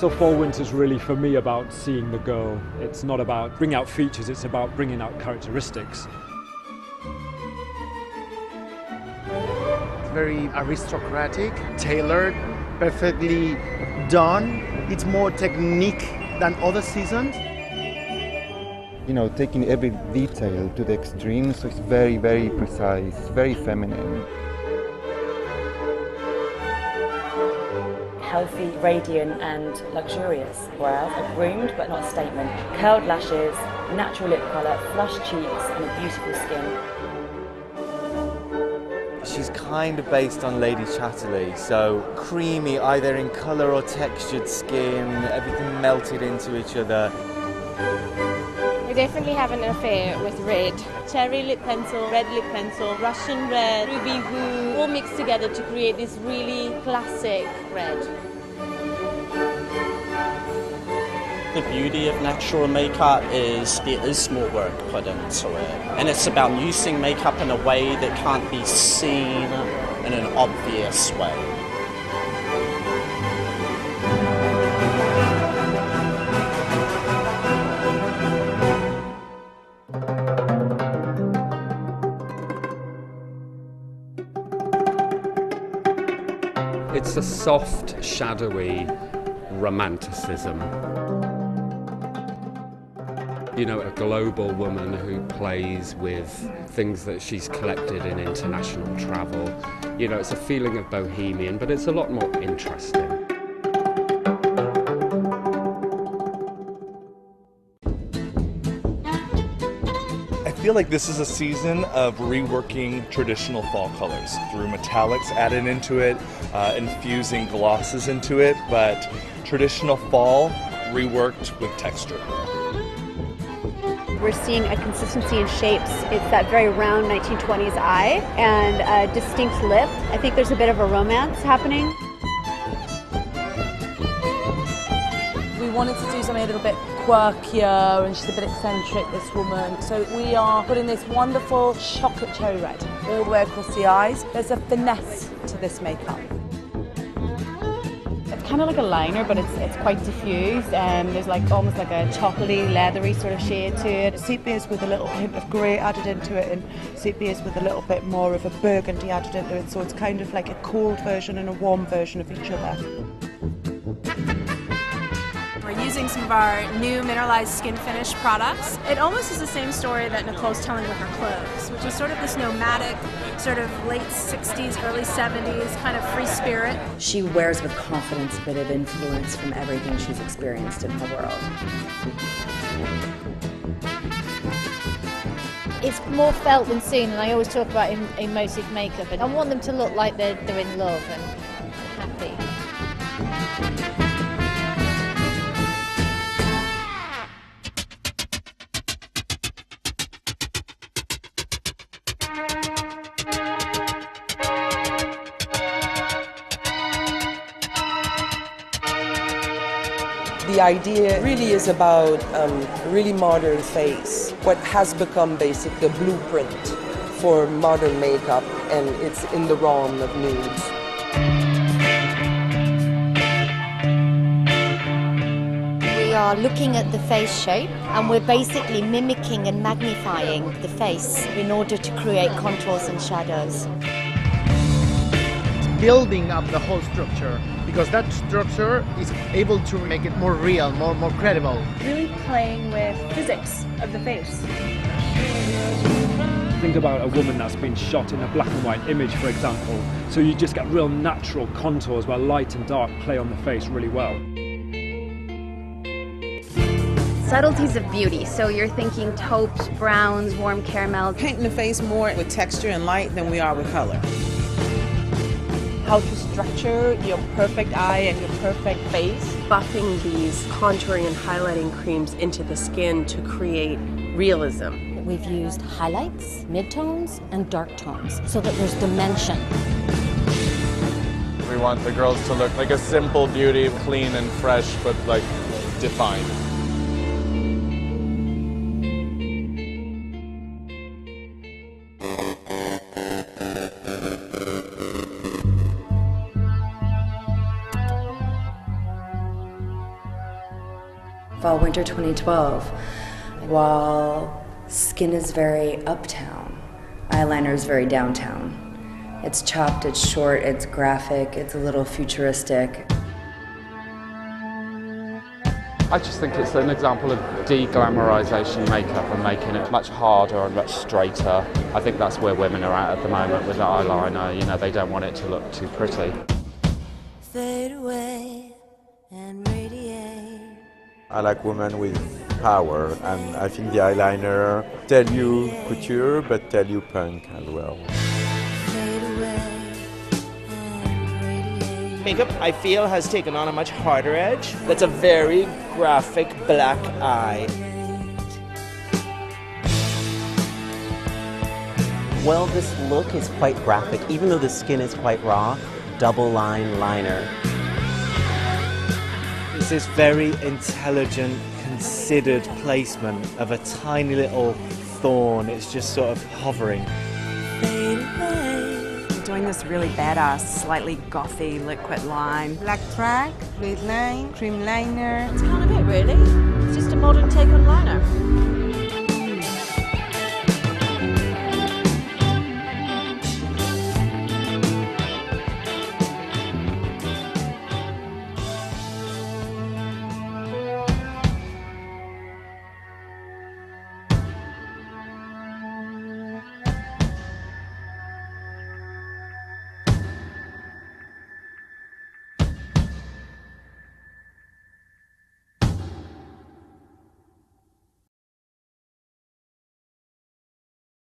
So Fall Winter is really, for me, about seeing the girl. It's not about bringing out features, it's about bringing out characteristics. It's very aristocratic, tailored, perfectly done. It's more technique than other seasons. You know, taking every detail to the extreme, so it's very, very precise, very feminine. Healthy, radiant and luxurious brows are groomed but not a statement. Curled lashes, natural lip colour, flushed cheeks and a beautiful skin. She's kind of based on Lady Chatterley, so creamy either in colour or textured skin, everything melted into each other. We definitely have an affair with red. Cherry lip pencil, red lip pencil, Russian red, ruby woo, all mixed together to create this really classic red. The beauty of natural makeup is there is more work put into it. And it's about using makeup in a way that can't be seen in an obvious way. It's a soft, shadowy romanticism. You know, a global woman who plays with things that she's collected in international travel. You know, it's a feeling of bohemian, but it's a lot more interesting. I feel like this is a season of reworking traditional fall colors through metallics added into it, infusing glosses into it, but traditional fall reworked with texture. We're seeing a consistency in shapes. It's that very round 1920s eye and a distinct lip. I think there's a bit of a romance happening. We wanted to do something a little bit quirkier, and she's a bit eccentric, this woman. So we are putting this wonderful chocolate cherry red all the way across the eyes. There's a finesse to this makeup. It's kind of like a liner, but it's quite diffused. There's like almost like a chocolatey, leathery sort of shade to it. Sepias with a little hint of grey added into it, and sepias with a little bit more of a burgundy added into it. So it's kind of like a cold version and a warm version of each other. We're using some of our new mineralized skin finish products. It almost is the same story that Nicole's telling with her clothes, which is sort of this nomadic, sort of late 60s, early 70s kind of free spirit. She wears with confidence a bit of influence from everything she's experienced in her world. It's more felt than seen, and I always talk about emotive makeup, and I want them to look like they're in love and happy. The idea really is about a really modern face, what has become basically the blueprint for modern makeup, and it's in the realm of nudes. We are looking at the face shape, and we're basically mimicking and magnifying the face in order to create contours and shadows. Building up the whole structure, because that structure is able to make it more real, more credible. Really playing with physics of the face. Think about a woman that's been shot in a black and white image, for example, so you just get real natural contours where light and dark play on the face really well. Subtleties of beauty, so you're thinking taupes, browns, warm caramels. Painting the face more with texture and light than we are with color. How to structure your perfect eye and your perfect face. Buffing these contouring and highlighting creams into the skin to create realism. We've used highlights, midtones, and dark tones so that there's dimension. We want the girls to look like a simple beauty, clean and fresh, but like defined. winter 2012. While skin is very uptown, eyeliner is very downtown. It's chopped, it's short, it's graphic, it's a little futuristic. I just think it's an example of de-glamorization makeup and making it much harder and much straighter. I think that's where women are at the moment with the eyeliner. You know, they don't want it to look too pretty. Fade away and radiate. I like women with power, and I think the eyeliner tell you couture, but tell you punk as well. Makeup, I feel, has taken on a much harder edge. That's a very graphic black eye. Well, this look is quite graphic, even though the skin is quite raw. Double line liner. It's this very intelligent, considered placement of a tiny little thorn. It's just sort of hovering. Doing this really badass, slightly gothy liquid line. Black track, red line, cream liner. It's kind of it, really. It's just a modern take on liner.